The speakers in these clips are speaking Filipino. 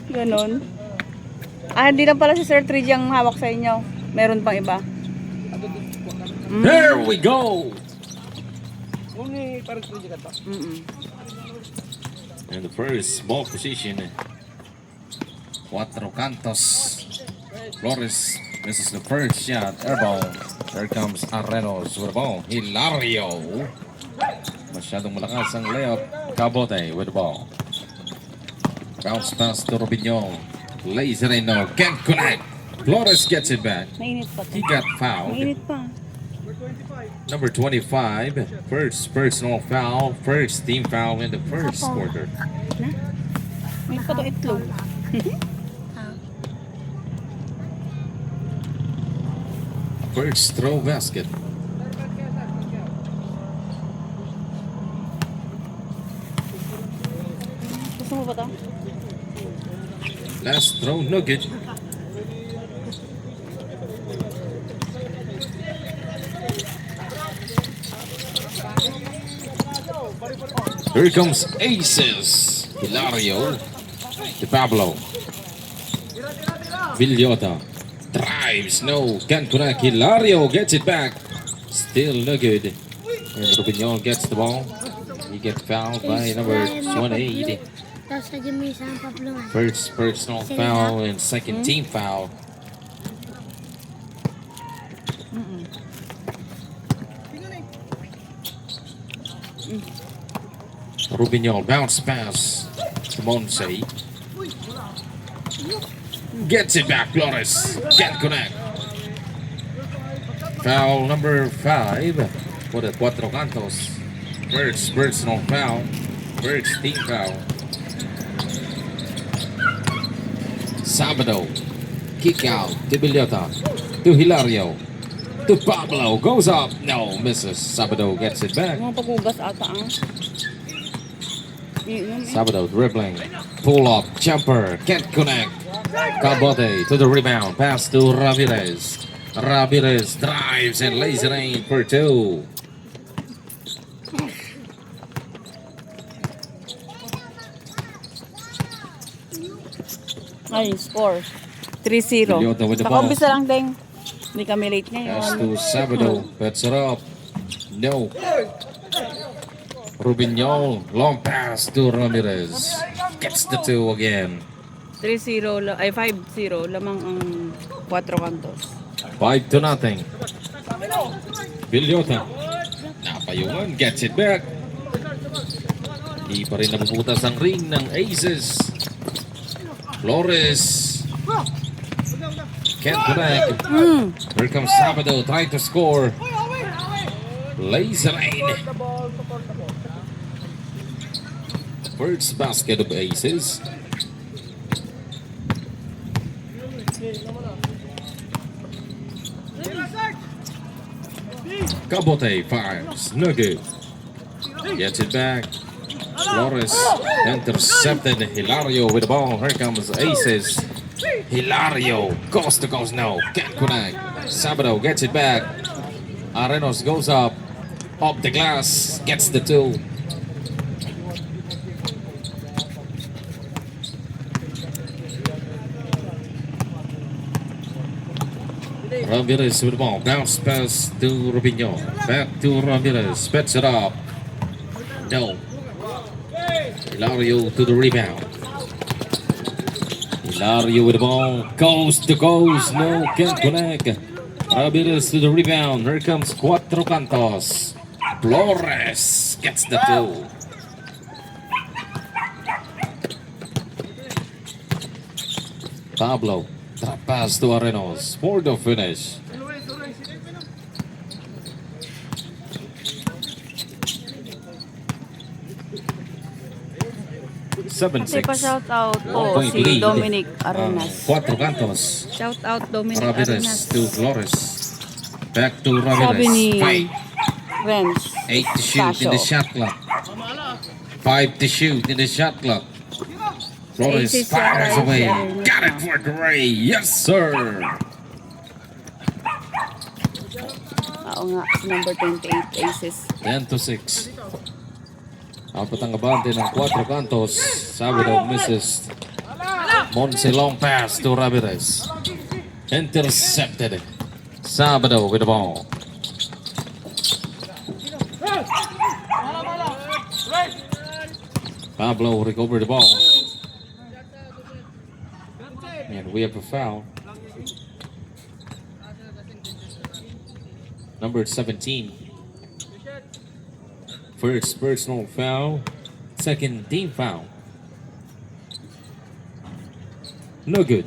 Ganon. Ah, hindi lang pala si Sir Tridge ang hawak sa inyo. Meron pang iba. There we go! In the first ball position, Cuatro Cantos. Flores misses the first shot, airball. There comes Arenos with the ball. Hilario. Masyadong malakas ang layup. Cabote with the ball. Bounce pass to Robinho. Laser in, no, can't connect. Flores gets it back. Mainit pa to. He got fouled. Mainit pa. Number 25, first personal foul, first team foul in the first quarter. Mainit pa to itlog. First throw basket. Gusto mo ba to? Last throw, no good. Here comes Aces. Hilario. To Pablo. Villota. Drives. No. Can't connect. Hilario gets it back. Still no good. And Rubinho gets the ball. He gets fouled by number 28. Tapos sa may isang Pablo. First personal foul and second team foul. Rubinho bounce pass to Monse. Gets it back, Flores. Can't connect. Foul number 5 for the Cuatro Cantos. First personal foul. First team foul. Sabado. Kick out to Villota. To Hilario. To Pablo. Goes up. No, misses. Sabado gets it back. Mga pagugas ata ang. Sabado dribbling. Pull up. Jumper. Can't connect. Cabote to the rebound. Pass to Ramirez. Ramirez drives and lays it in for 2. Ay, score. 3-0. Villota with the Sa ball. kumbisa lang, Deng. Hindi kami late Pass ngayon. to Sabado. Puts it up. No. Rubinho. Long pass to Ramirez. Gets the 2 again. 3-0, ay 5-0. Lamang ang 4 kantos. 5-0. Villota. Napayungan. Gets it back. Di pa rin nabubutas ang ring ng Aces. Flores. Can't connect. Here comes Sabado trying to score. Lays it in. First basket of Aces. Cabote fires. No good. Gets it back. Flores intercepted. Hilario with the ball. Here comes Aces. Hilario. Coast to coast. No. Can't connect. Sabado gets it back. Arenos goes up. Up the glass. Gets the 2. Ramirez with the ball. Bounce pass to Robinho. Back to Ramirez. Spets it up. No. Hilario to the rebound. Hilario with the ball. Coast to coast. No. Can't connect. Ramirez to the rebound. Here comes Cuatro Cantos. Flores gets the 2. Pablo. Trap pass to Arenos for the finish. Kasi 7-6. pa shout out po Point si lead. Dominic Arenas. Cuatro Cantos. Shout out Dominic Ramirez Arenas. to Flores. Back to Sabi ni Ramirez. 5. Renz. 8 to shoot in the shot clock. 5 to shoot in the shot clock. Flores Aces fires yata away. si Arenas. Got it for Gray. Yes, sir. Oo nga, number 28 Aces. 10 to 6. Apat ang abante ng Cuatro Cantos. Sabado misses. Monse long pass to Ramirez. Intercepted. Sabado with the ball. Pablo recovered the ball. And we have a foul. Number 17. First personal foul. Second team foul. No good.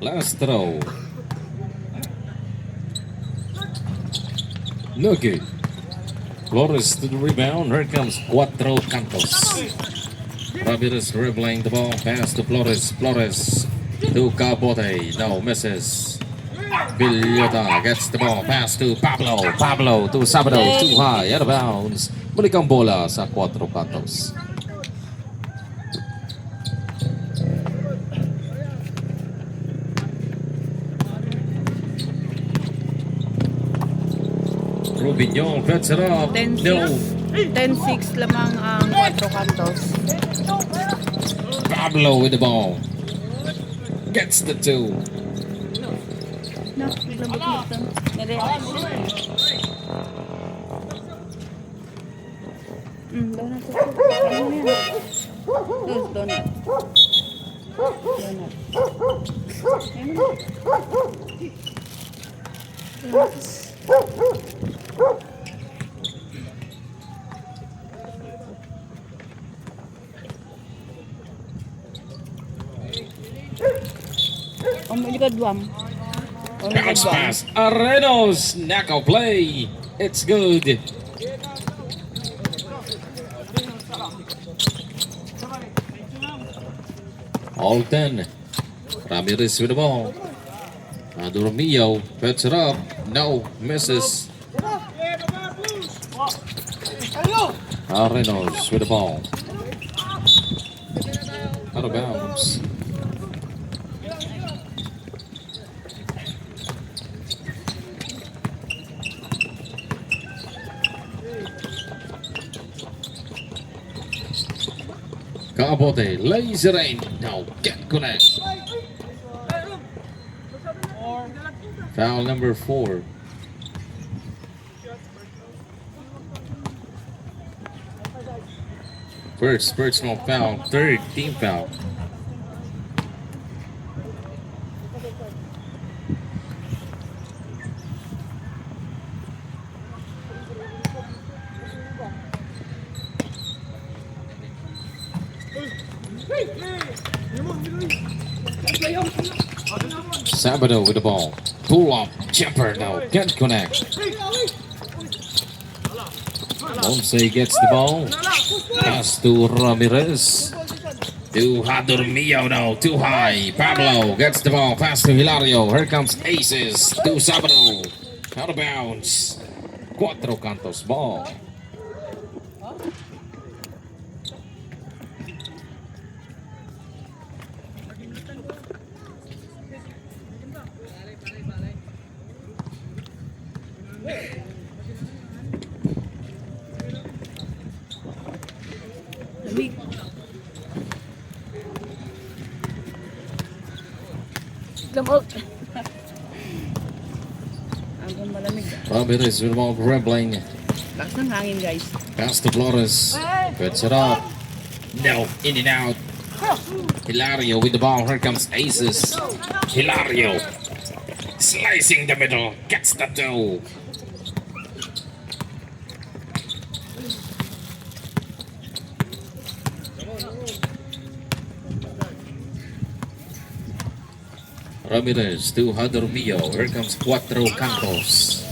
Last throw. No good. Flores to the rebound. Here comes Cuatro Cantos. Ramirez dribbling the ball. Pass to Flores. Flores to Cabote. No, misses. Villota gets the ball. Pass to Pablo. Pablo to Sabado. Too high. Out of bounds. Balik ang bola sa Cuatro Cantos. Rubinho cuts it up. 10-6. No. 10-6 lamang ang Cuatro Cantos. Pablo with the ball. Gets the two. No, naglabot lang. Nere. Donut. Ano yan? Donut. Omelikadwang. Bounce pass. Arenos. Knockout play. It's good. All 10. Ramirez with the ball. Adormillo puts it up. No, misses. Arenos with the ball. Out of bounds. Cabote lays it in. No, can't connect. Foul number 4. First personal foul, third team foul. Sabado with the ball. Pull up, jumper now, can't connect. Monse gets the ball. Pass to Ramirez. To Hadormillo now, too high. Pablo gets the ball. Pass to Hilario. Here comes Aces. To Sabado. Out of bounds. Cuatro Cantos ball. Lamig. Lamog. Hanggang malamig. Ramirez with the ball dribbling. Lakas ng hangin, guys. Pass to Flores. Puts it up. No, in and out. Hilario with the ball. Here comes Aces. Hilario. Slicing the middle. Gets the two. Ramirez to Hadormillo. Here comes Cuatro Cantos.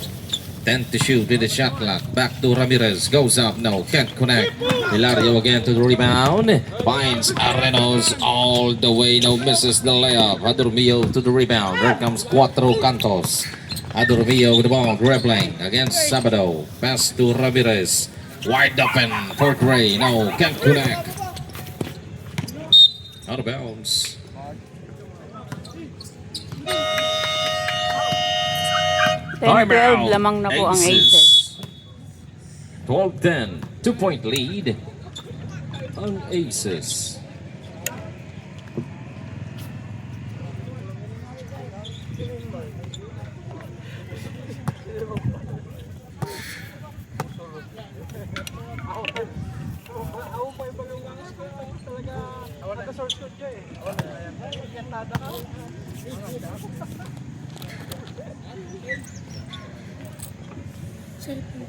10 to shoot with the shot clock. Back to Ramirez. Goes up. No, can't connect. Hilario again to the rebound. Finds Arenos all the way. No, misses the layup. Hadormillo to the rebound. Here comes Cuatro Cantos. Hadormillo with the ball. Dribbling against Sabado. Pass to Ramirez. Wide open for Gray. No, can't connect. Out of bounds. 10-12 lamang na po ang Aces. 12-10. 2-point lead. ang Aces. Cellphone.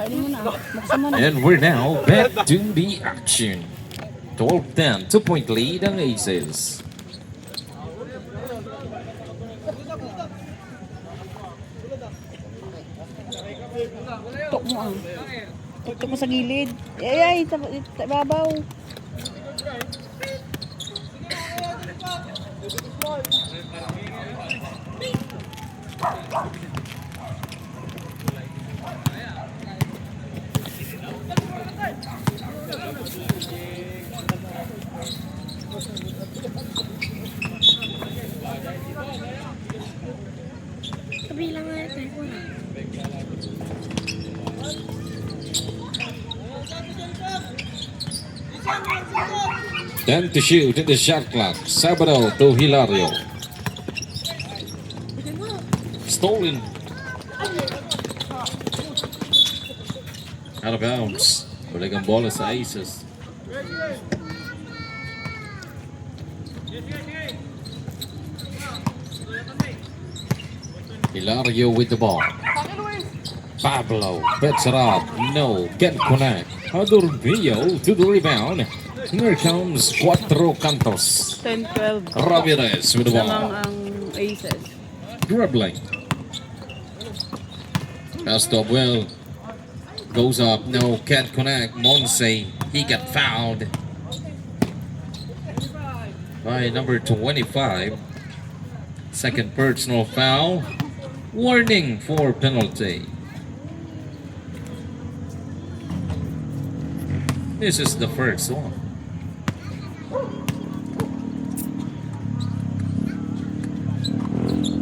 Kainin mo na. Buksan mo na. And we're now back to the action. 12-10, 2-point lead ang Aces. Tok mo ang. Tok mo sa gilid. Ay, babaw. Kabilang nga ito. Then to shoot in the shot clock. Sabado to Hilario. Stolen. Out of bounds. Balik ang bola sa Aces. Hilario with the ball. Pablo, Petsarat, no, can't connect. Adormillo to the rebound. Here comes Cuatro Cantos. 10-12. Ramirez with the Lamang ball. ang Aces. Dribbling. Pass to Abuel. Goes up, no, can't connect. Monse, he got fouled by number 25. Second personal foul. Warning for penalty. This is the first one.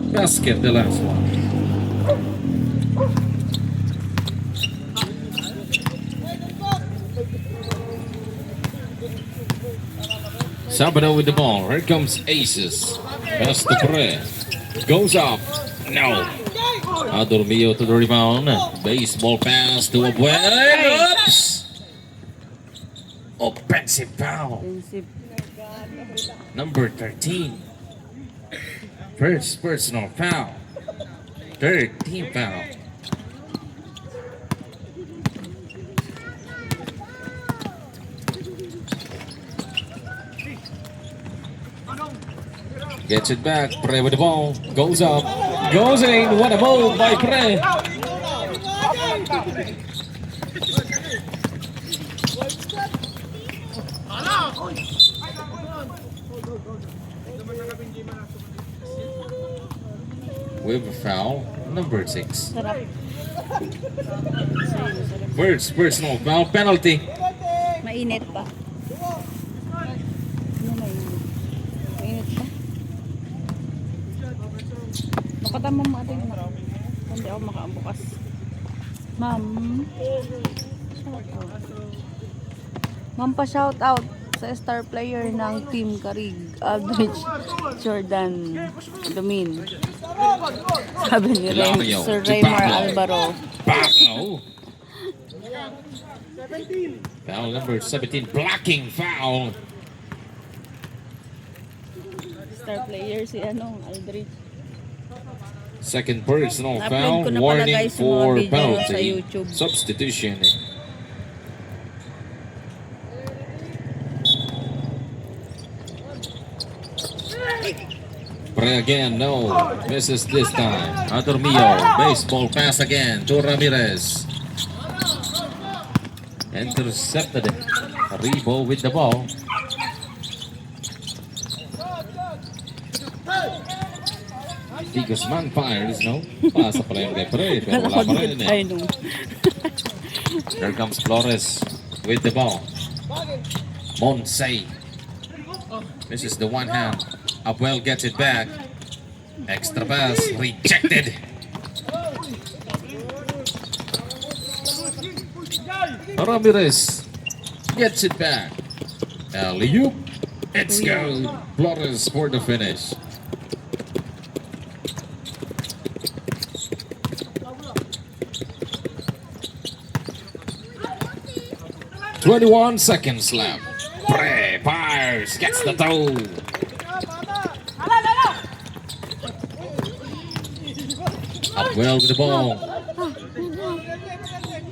Basket, the last one. Sabado with the ball. Here comes Aces. Pass to Pre. Goes up. No. Adormillo to the rebound. Baseball pass to Abuel. Oops. Offensive foul. Offensive. Number 13. First personal foul. 13 foul. Gets it back. Pre with the ball. Goes up. Goes in. What a move by Pre. We have a foul. Number 6. Sarap. First personal foul penalty. Mainit pa. Ano mainit? Mainit pa? Nakatama mo atin na. Hindi ako makabukas. Ma'am. Shout out. Ma'am pa shout out sa star player ng Team Carig, Aldrich Jordan Domin. Sabi ni Hilario. Sir Raymar Alvaro. Pablo. Foul number 17. Blocking foul. Star player si Aldrich. Second personal Na-upload foul. ko na pala, Warning guys, yung mga for video sa penalty. YouTube. Substitution. Pre again, no. Misses this time. Adormillo. Baseball pass again to Ramirez. Intercepted. Rebo with the ball. Di Guzman fires, no? Pasa pala yung kay Pre, pero wala pa rin eh. There comes Flores with the ball. Monse. This is the one hand. Abuel gets it back. Extra pass. Rejected. Ramirez gets it back. Alley-oop. It's good. Flores for the finish. "21 seconds left. Pre fires, gets the toe. Up well with the ball.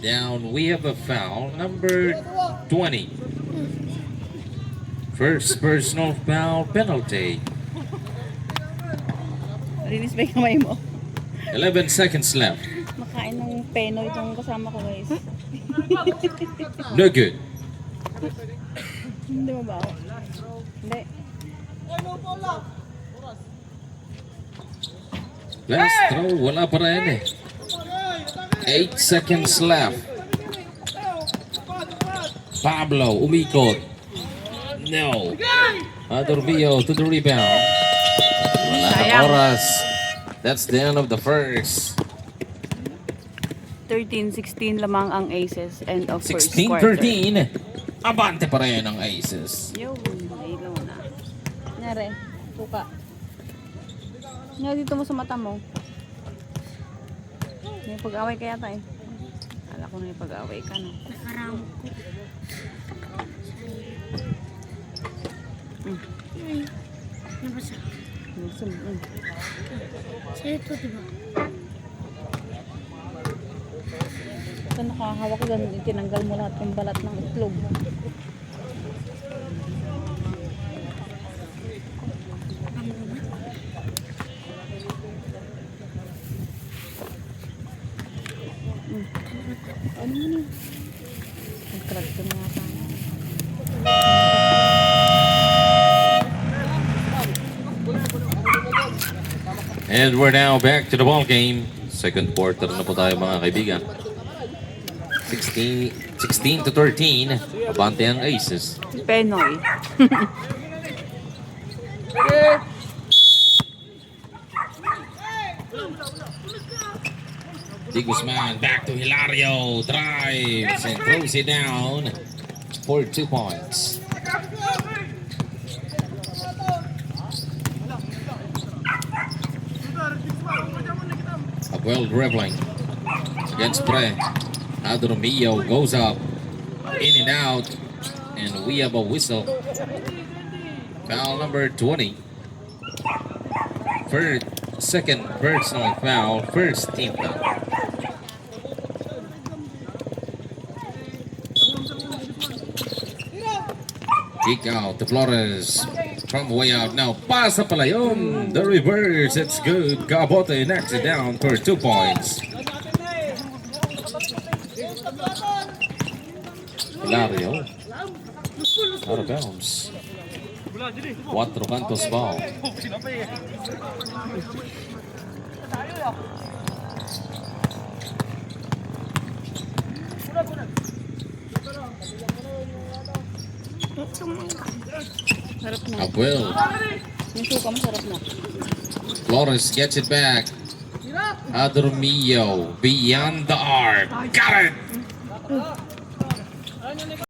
Down, we have a foul. Number 20. First personal foul penalty. Rinis ba yung kamay mo? 11 seconds left. Makain ng peno itong kasama ko, guys. No good. Hindi mo ba ako? Hindi. Last throw, wala pa rin eh. 8 seconds left. Pablo, umikot. No. Adormillo to the rebound. Wala na Sayang. oras. That's the end of the first. 13-16 lamang ang aces. End of first quarter. 16-13. Abante pa rin ang Aces. Yo, ilaw na. Nare, suka. Nga dito mo sa mata mo. May pag-away kaya tayo. Akala ko na may pag-away ka, no? Nakaram ko. Nabasa. Sa'yo ito, diba? Ito nakahawak ko ganun. Tinanggal mo lahat ng balat ng itlog. Ano mo na? Nag-crack ko na yata. And we're now back to the ball game. Second quarter na po tayo mga kaibigan. 16-13. Abante ang Aces. Penoy. Di Guzman back to Hilario. Drives and throws it down for 2 points. Well dribbling against Pre. Adormillo goes up, in and out, and we have a whistle. Foul number 20. Second personal foul, first team foul. Kick out to Flores from way out now. Pasa pala yun. The reverse. It's good. Cabote knocks it down for 2 points. Hilario. Out of bounds. 4 cantos ball. Sarap na. Abuel. Yung suka mo sarap na. Flores gets it back. Adormillo beyond the arc. Got it.